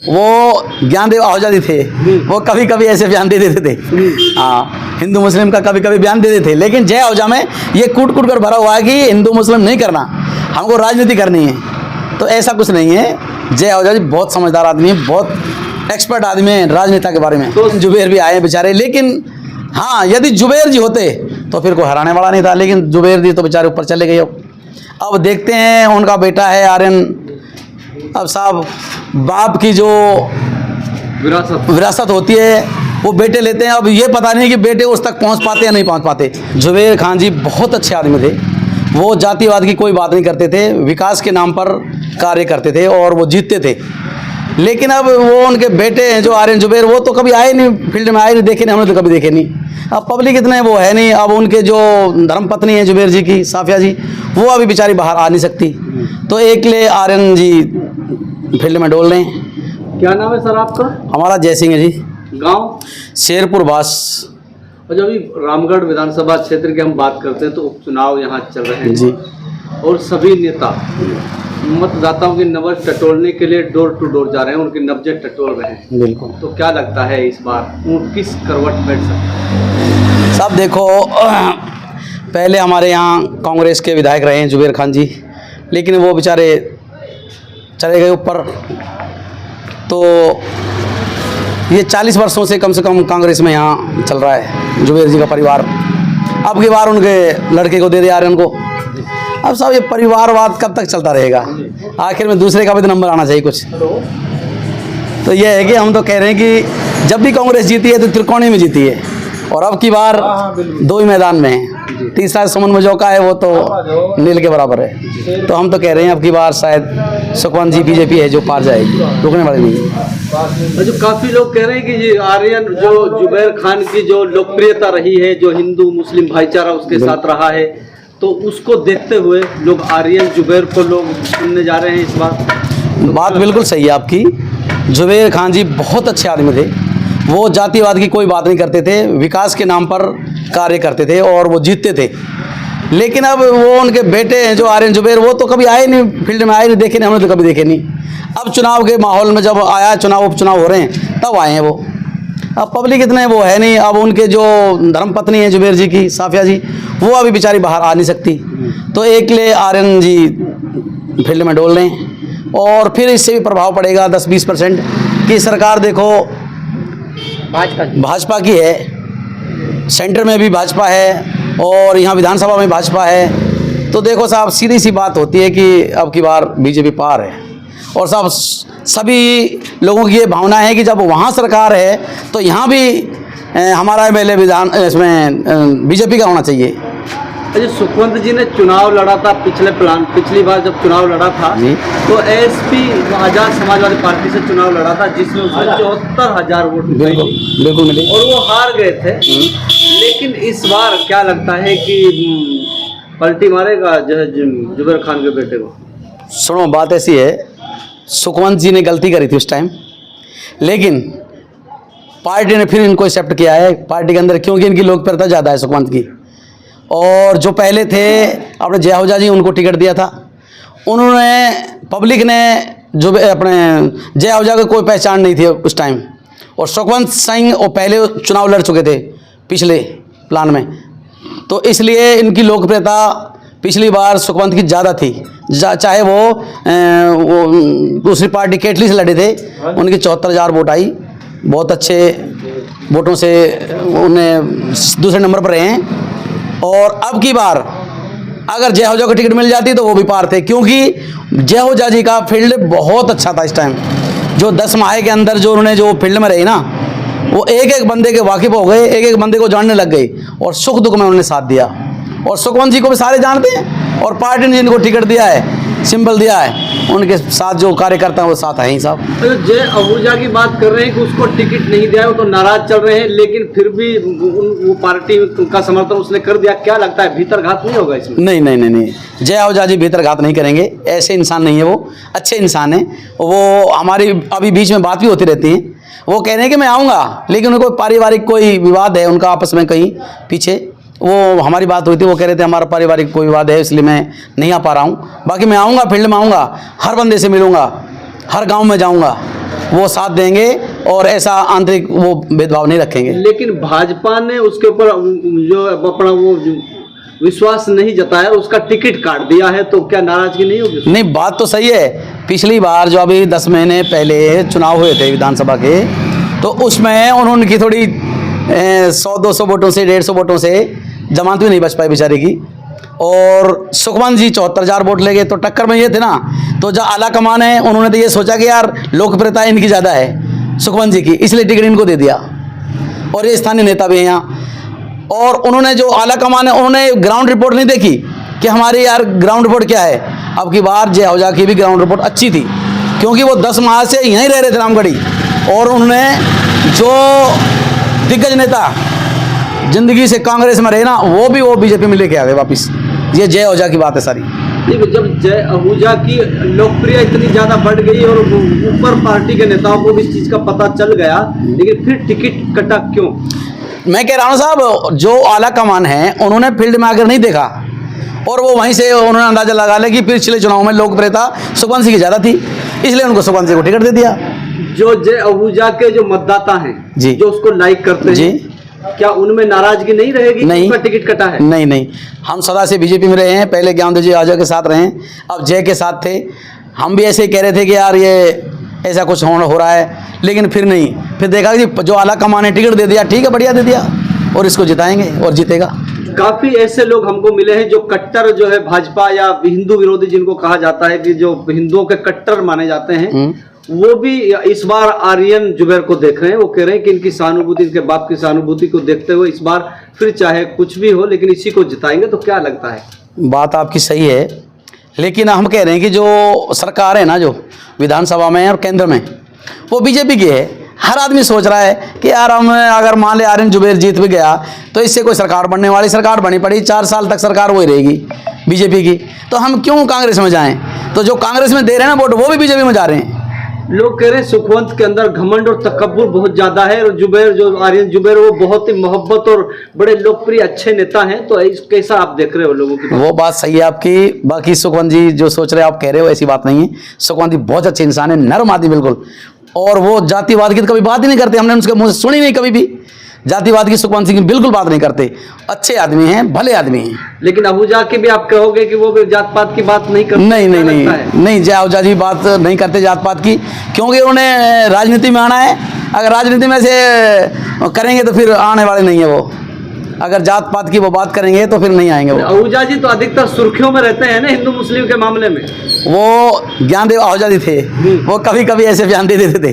वो ज्ञानदेव आहूजा जी थे, वो कभी कभी ऐसे बयान दे देते थे। हाँ, हिंदू मुस्लिम का कभी कभी बयान दे देते थे, लेकिन जय आहूजा में ये कूट कूट कर भरा हुआ है कि हिंदू मुस्लिम नहीं करना, हमको राजनीति करनी है। तो ऐसा कुछ नहीं है। जय आहूजा जी बहुत समझदार आदमी है, बहुत एक्सपर्ट आदमी है राजनेता के बारे में। तो जुबेर भी आए बेचारे, लेकिन हाँ, यदि जुबेर जी होते तो फिर कोई हराने वाला नहीं था, लेकिन जुबेर जी तो बेचारे ऊपर चले गए। अब देखते हैं, उनका बेटा है आर्यन। अब साहब, बाप की जो विरासत होती है वो बेटे लेते हैं। अब ये पता नहीं कि बेटे उस तक पहुंच पाते या नहीं पहुंच पाते। जुबेर खान जी बहुत अच्छे आदमी थे, वो जातिवाद की कोई बात नहीं करते थे, विकास के नाम पर कार्य करते थे और वो जीतते थे। लेकिन अब वो उनके बेटे हैं जो आर्यन जुबेर, वो तो कभी आए नहीं, फील्ड में आए नहीं, देखे नहीं, हमने तो कभी देखे नहीं। अब पब्लिक इतने वो है नहीं। अब उनके जो धर्मपत्नी है जुबेर जी की, साफिया जी, वो अभी बेचारी बाहर आ नहीं सकती, तो एक ले आर्यन जी फील्ड में डोल रहे हैं। क्या नाम है सर आपका? हमारा जय सिंह है जी, गांव शेरपुर बास। और जब अभी रामगढ़ विधानसभा क्षेत्र की हम बात करते हैं तो उपचुनाव यहाँ चल रहे हैं जी, और सभी नेता मतदाताओं की नब्ज टटोलने के लिए डोर टू डोर जा रहे हैं, उनकी नब्जें टटोल रहे हैं। बिल्कुल। तो क्या लगता है इस बार ऊँट किस करवट बैठ सकता है? साहब देखो, पहले हमारे यहाँ कांग्रेस के विधायक रहे हैं जुबेर खान जी, लेकिन वो बेचारे चले गए ऊपर। तो ये 40 वर्षों से कम कांग्रेस में यहाँ चल रहा है जुबेर जी का परिवार। अब की बार उनके लड़के को दे दिया आर्यन को। अब साहब, ये परिवारवाद कब तक चलता रहेगा? आखिर में दूसरे का भी तो नंबर आना चाहिए कुछ। तो ये है कि हम तो कह रहे हैं कि जब भी कांग्रेस जीती है तो त्रिकोणी में जीती है, और अब की बार दो ही मैदान में है। तीसरा सुमन मजौका है, वो तो नील के बराबर है। तो हम तो कह रहे हैं अब की बार शायद सुखवंत जी बीजेपी है जो पार जाएगी, रुकने वाली नहीं है। जो काफी लोग कह रहे हैं कि ये आर्यन जो जुबेर खान की जो लोकप्रियता रही है, जो हिंदू मुस्लिम भाईचारा उसके साथ रहा है, तो उसको देखते हुए लोग आर्यन जुबेर को लोग चुनने जा रहे हैं इस बार। बात बिल्कुल सही है आपकी। जुबेर खान जी बहुत अच्छे आदमी थे, वो जातिवाद की कोई बात नहीं करते थे, विकास के नाम पर कार्य करते थे और वो जीतते थे। लेकिन अब वो उनके बेटे हैं जो आर्यन जुबेर, वो तो कभी आए नहीं, फील्ड में आए नहीं, देखे नहीं, हमने तो कभी देखे नहीं। अब चुनाव के माहौल में जब आया, चुनाव उपचुनाव हो रहे हैं, तब आए हैं वो। अब पब्लिक इतने वो है नहीं। अब उनके जो धर्मपत्नी है जुबेर जी की, साफिया जी, वो अभी बेचारी बाहर आ नहीं सकती, तो एक ले आर्यन जी फील्ड में डोल रहे हैं। और फिर इससे भी प्रभाव पड़ेगा 10-20% की सरकार देखो भाजपा की है, सेंटर में भी भाजपा है और यहाँ विधानसभा में भाजपा है। तो देखो साहब, सीधी सी बात होती है कि अब की बार बीजेपी पार है। और साहब, सभी लोगों की ये भावना है कि जब वहाँ सरकार है तो यहाँ भी हमारा एमएलए विधान इसमें बीजेपी का होना चाहिए। अच्छा, सुखवंत जी ने चुनाव लड़ा था पिछली बार जब चुनाव लड़ा था तो एसपी आजाद समाजवादी पार्टी से चुनाव लड़ा था, जिसमें उसने 74,000 वोट बिल्कुल मिले और वो हार गए थे। लेकिन इस बार क्या लगता है कि पलटी मारेगा जुबेर खान के बेटे को? सुनो, बात ऐसी है, सुखवंत जी ने गलती करी थी उस टाइम, लेकिन पार्टी ने फिर इनको एक्सेप्ट किया है पार्टी के अंदर, क्योंकि इनकी लोकप्रियता ज़्यादा है सुखवंत की। और जो पहले थे अपने जय आहूजा जी, उनको टिकट दिया था, उन्होंने पब्लिक ने जो अपने जय आहूजा को कोई पहचान नहीं थी उस टाइम। और सुखवंत सिंह वो पहले चुनाव लड़ चुके थे पिछले प्लान में, तो इसलिए इनकी लोकप्रियता पिछली बार सुखवंत की ज़्यादा थी। चाहे वो दूसरी पार्टी केटली से लड़े थे, उनकी 74,000 वोट आई, बहुत अच्छे वोटों से उन्हें दूसरे नंबर पर रहे हैं। और अब की बार अगर जय आहूजा को टिकट मिल जाती तो वो भी पार थे, क्योंकि जय आहूजा जी का फील्ड बहुत अच्छा था इस टाइम। जो 10 माह के अंदर जो उन्होंने जो फील्ड में रही ना, वो एक एक बंदे के वाकिफ हो गए, एक एक बंदे को जानने लग गए और सुख दुख में उन्होंने साथ दिया। और सुखवंत जी को भी सारे जानते हैं, और पार्टी ने जिनको टिकट दिया है, सिंबल दिया है, उनके साथ जो कार्यकर्ता हैं वो साथ हैं ही साहब। तो जय आहूजा की बात कर रहे हैं कि उसको टिकट नहीं दिया, वो तो नाराज चल रहे हैं, लेकिन फिर भी वो पार्टी का समर्थन उसने कर दिया। क्या लगता है भीतरघात नहीं होगा इसमें? नहीं, जय आहूजा जी भीतरघात नहीं करेंगे, ऐसे इंसान नहीं है वो, अच्छे इंसान हैं वो। हमारी अभी बीच में बात भी होती रहती है, वो कह रहे हैं कि मैं आऊँगा, लेकिन उनको पारिवारिक कोई विवाद है उनका आपस में कहीं पीछे, वो हमारी बात हुई थी, वो कह रहे थे हमारा पारिवारिक कोई विवाद है इसलिए मैं नहीं आ पा रहा हूँ। बाकी मैं आऊँगा, फील्ड में आऊँगा, हर बंदे से मिलूँगा, हर गांव में जाऊँगा, वो साथ देंगे और ऐसा आंतरिक वो भेदभाव नहीं रखेंगे। लेकिन भाजपा ने उसके ऊपर जो अपना वो जो विश्वास नहीं जताया, उसका टिकट काट दिया है, तो क्या नाराजगी नहीं होगी? नहीं, बात तो सही है। पिछली बार जो अभी 10 महीने पहले चुनाव हुए थे विधानसभा के, तो उसमें उन्होंने की थोड़ी 100-200 वोटों से 150 वोटों से जमानत भी नहीं बच पाई बेचारे की। और सुखवंत जी 74,000 वोट ले गए, तो टक्कर में ये थे ना। तो जो आला कमान है उन्होंने तो ये सोचा कि यार लोकप्रियता इनकी ज़्यादा है सुखवंत जी की, इसलिए टिकट इनको दे दिया। और ये स्थानीय नेता भी हैं यहाँ। और उन्होंने जो आला कमान है उन्होंने ग्राउंड रिपोर्ट नहीं देखी कि हमारी यार ग्राउंड रिपोर्ट क्या है। अब की बार जय आहूजा की भी ग्राउंड रिपोर्ट अच्छी थी, क्योंकि वो 10 माह से यहीं रह रहे थे रामगढ़ी। और उन्होंने जो दिग्गज नेता जिंदगी से कांग्रेस में रहे ना, वो बीजेपी में लेके आ गए वापिस। ये जय आहूजा की बात है सारी। जब जय आहूजा की लोकप्रियता इतनी ज्यादा बढ़ गई और ऊपर पार्टी के नेताओं को भी इस चीज का पता चल गया, लेकिन फिर टिकट कटा क्यों? मैं कह रहा हूँ साहब, जो आला कमान है उन्होंने फील्ड में आकर नहीं देखा, और वो वहीं से उन्होंने अंदाजा लगा लिया कि पिछले चुनाव में लोकप्रियता सुखवंत सिंह की ज़्यादा थी, इसलिए उनको सुखवंत सिंह को टिकट दे दिया। जो जय आहूजा के जो मतदाता हैं जी, जो उसको लाइक करते जी, हैं, क्या उनमें नाराजगी नहीं रहेगी? नहीं, उनका टिकट कटा है? नहीं नहीं, हम सदा से बीजेपी में रहे हैं। पहले ज्ञानदेव जी आहूजा के साथ रहे हैं, अब जय के साथ थे। हम भी ऐसे ही कह रहे थे कि यार ये ऐसा कुछ हो रहा है, लेकिन फिर नहीं, फिर देखा कि जो आला कमान ने टिकट दे दिया, ठीक है, बढ़िया दे दिया, और इसको जिताएंगे और जीतेगा। काफी ऐसे लोग हमको मिले हैं जो कट्टर जो है भाजपा या हिंदू विरोधी, जिनको कहा जाता है कि जो हिंदुओं के कट्टर माने जाते हैं, वो भी इस बार आर्यन जुबैर को देख रहे हैं। वो कह रहे हैं कि इनकी सहानुभूति, इनके बाप की सहानुभूति को देखते हुए इस बार फिर चाहे कुछ भी हो लेकिन इसी को जिताएंगे। तो क्या लगता है? बात आपकी सही है, लेकिन हम कह रहे हैं कि जो सरकार है ना, जो विधानसभा में और केंद्र में, वो बीजेपी की है। हर आदमी सोच रहा है कि यार हम अगर मान ले आर्यन जुबैर जीत भी गया तो इससे कोई सरकार बनने वाली, सरकार बनी पड़ी 4 साल तक सरकार वही रहेगी बीजेपी की, तो हम क्यों कांग्रेस में जाएं? तो जो कांग्रेस में दे रहे हैं ना वोट, वो भी बीजेपी में जा रहे हैं। लोग कह रहे हैं सुखवंत के अंदर घमंड और तकब्बुर बहुत ज्यादा है, और जुबैर जो आर्यन जुबैर वो बहुत ही मोहब्बत और बड़े लोकप्रिय अच्छे नेता हैं। तो कैसा आप देख रहे हो लोगों की? वो बात सही है आपकी। बाकी सुखवंत जी जो सोच रहे हैं आप कह रहे हो, ऐसी बात नहीं है। सुखवंत जी बहुत अच्छे इंसान है, नरम आदमी बिल्कुल, और वो जातिवाद की तो कभी बात ही नहीं करते। हमने उनके मुंह से सुनी नहीं कभी भी जातिवाद की। सुखवंत सिंह बिल्कुल बात नहीं करते, अच्छे आदमी हैं, भले आदमी हैं। लेकिन आहूजा के भी आप कहोगे कि वो भी जात पात की बात नहीं करते? नहीं, जय आहूजा जी बात नहीं करते जात पात की, क्योंकि उन्हें राजनीति में आना है। अगर राजनीति में से करेंगे तो फिर आने वाले नहीं है वो। अगर जात पात की वो बात करेंगे तो फिर नहीं आएंगे वो। आहूजा जी तो अधिकतर सुर्खियों में रहते हैं ना हिंदू मुस्लिम के मामले में। वो ज्ञानदेव आहूजा जी थे, वो कभी कभी ऐसे बयान दे देते थे।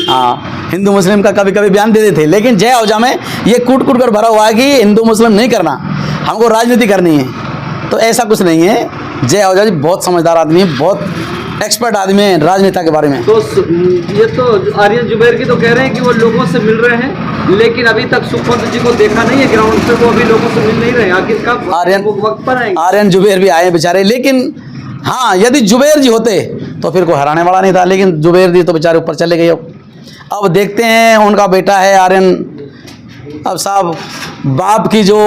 हाँ, हिंदू मुस्लिम का कभी कभी बयान दे देते थे, लेकिन जय आहूजा में ये कूट कूट कर भरा हुआ है कि हिंदू मुस्लिम नहीं करना, हमको राजनीति करनी है। तो ऐसा कुछ नहीं है। जय आहूजा जी बहुत समझदार आदमी है, बहुत एक्सपर्ट आदमी है राजनेता के बारे में। तो ये तो आर्यन जुबैर की तो कह रहे हैं कि वो लोगों से मिल रहे हैं, लेकिन अभी तक सुखवंत जी को देखा नहीं है ग्राउंड पे, वो अभी लोगों से मिल नहीं रहे। आखिर कब वक्त पर आएंगे? आर्यन जुबैर भी आए बेचारे, लेकिन हाँ, यदि जुबैर जी होते तो फिर कोई हराने वाला नहीं था, लेकिन जुबैर जी तो बेचारे ऊपर चले गए। अब देखते हैं, उनका बेटा है आर्यन। अब साहब, बाप की जो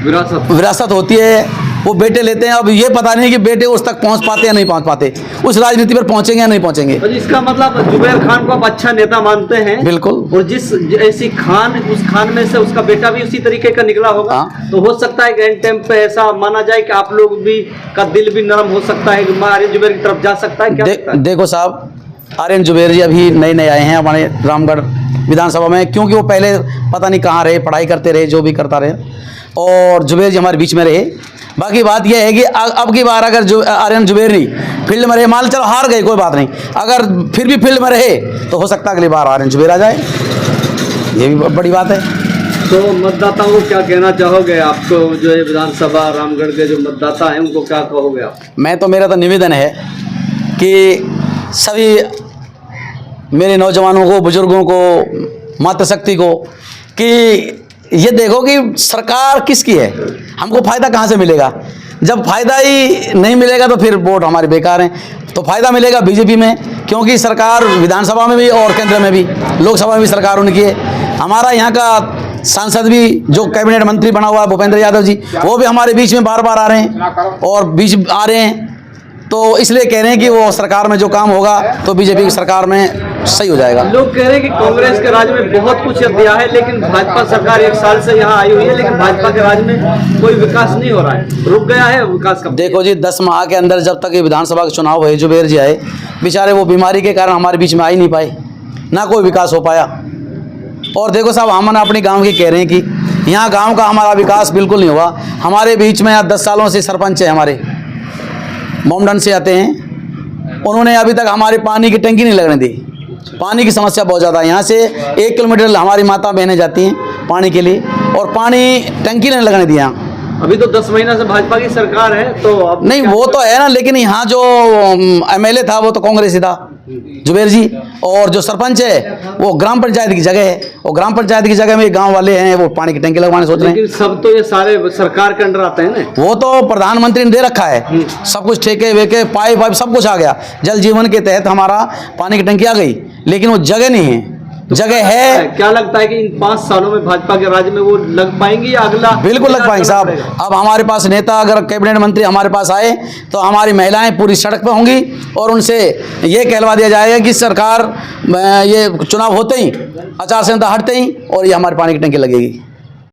विरासत होती है वो बेटे लेते हैं। अब ये पता नहीं कि बेटे उस तक पहुंच पाते या नहीं पहुंच पाते, उस राजनीति पर पहुंचेंगे या नहीं पहुंचेंगे। तो इसका मतलब जुबैर खान को आप अच्छा नेता मानते हैं? बिल्कुल। और जिस ऐसी खान, उस खान में से उसका बेटा भी उसी तरीके का निकला होगा। हाँ। तो हो सकता है कि एंड टाइम पे ऐसा माना जाए कि आप लोग भी का दिल भी नरम हो सकता है, आर्यन जुबैर की तरफ जा सकता है। क्या देखो साहब, आर्यन जुबैर जी अभी नए आए हैं हमारे रामगढ़ विधानसभा में, क्योंकि वो पहले पता नहीं कहाँ रहे, पढ़ाई करते रहे, जो भी करता रहे, और जुबैर जी हमारे बीच में रहे। बाकी बात यह है कि अब की बार अगर आर्यन जुबैर जी फील्ड में रहे, मान चलो हार गए कोई बात नहीं, अगर फिर भी फील्ड में रहे तो हो सकता है अगली बार आर्यन जुबैर आ जाए, ये भी बड़ी बात है। तो मतदाताओं को क्या कहना चाहोगे? आपको जो है विधानसभा रामगढ़ के जो मतदाता हैं उनको क्या कहोगे आप? मेरा तो निवेदन है कि सभी मेरे नौजवानों को, बुजुर्गों को, मातृशक्ति को, कि ये देखो कि सरकार किसकी है, हमको फ़ायदा कहाँ से मिलेगा। जब फ़ायदा ही नहीं मिलेगा तो फिर वोट हमारे बेकार हैं। तो फ़ायदा मिलेगा बीजेपी में, क्योंकि सरकार विधानसभा में भी और केंद्र में भी, लोकसभा में भी सरकार उनकी है। हमारा यहाँ का सांसद भी जो कैबिनेट मंत्री बना हुआ है भूपेंद्र यादव जी, वो भी हमारे बीच में बार बार आ रहे हैं और बीच आ रहे हैं। तो इसलिए कह रहे हैं कि वो सरकार में जो काम होगा तो बीजेपी की सरकार में सही हो जाएगा। लोग कह रहे हैं कि कांग्रेस के राज में बहुत कुछ दिया है, लेकिन भाजपा सरकार 1 साल से यहाँ आई हुई है, लेकिन भाजपा के राज में कोई विकास नहीं हो रहा है, रुक गया है विकास का। देखो जी, 10 माह के अंदर जब तक ये विधानसभा के चुनाव हुए, जुबेर जी आए, बेचारे वो बीमारी के कारण हमारे बीच में आ ही नहीं पाए, ना कोई विकास हो पाया। और देखो साहब, हम अपने गांव के कह रहे हैं कि यहाँ गांव का हमारा विकास बिल्कुल नहीं हुआ। हमारे बीच में यहाँ 10 सालों से सरपंच है, हमारे मोमडन से आते हैं, उन्होंने अभी तक हमारे पानी की टंकी नहीं लगने दी। पानी की समस्या बहुत ज़्यादा है। यहाँ से 1 किलोमीटर हमारी माता बहनें जाती हैं पानी के लिए, और पानी टंकी नहीं लगने दी यहाँ। अभी तो 10 महीना से भाजपा की सरकार है, तो अब नहीं वो तो है ना, लेकिन यहाँ जो एमएलए था वो तो कांग्रेसी था, जुबेर जी, और जो सरपंच है वो ग्राम पंचायत की जगह है, और ग्राम पंचायत की जगह में गांव वाले हैं, वो पानी की टंकी लगवाने सोच रहे हैं। लेकिन सब तो ये सारे सरकार के अंडर आते हैं ना। वो तो प्रधानमंत्री ने दे रखा है, सब कुछ ठेके वेके पाइप वाइप सब कुछ आ गया। जल जीवन के तहत हमारा पानी की टंकी आ गई, लेकिन वो जगह नहीं है। जगह है, क्या लगता है कि इन 5 सालों में भाजपा के राज्य में वो लग पाएंगी या अगला? बिल्कुल लग पाएंगे साहब। अब हमारे पास नेता, अगर कैबिनेट मंत्री हमारे पास आए तो हमारी महिलाएं पूरी सड़क पर होंगी, और उनसे ये कहलवा दिया जाएगा कि सरकार ये चुनाव होते ही, आचार संहिता हटते ही, और ये हमारी पानी की टंकी लगेगी।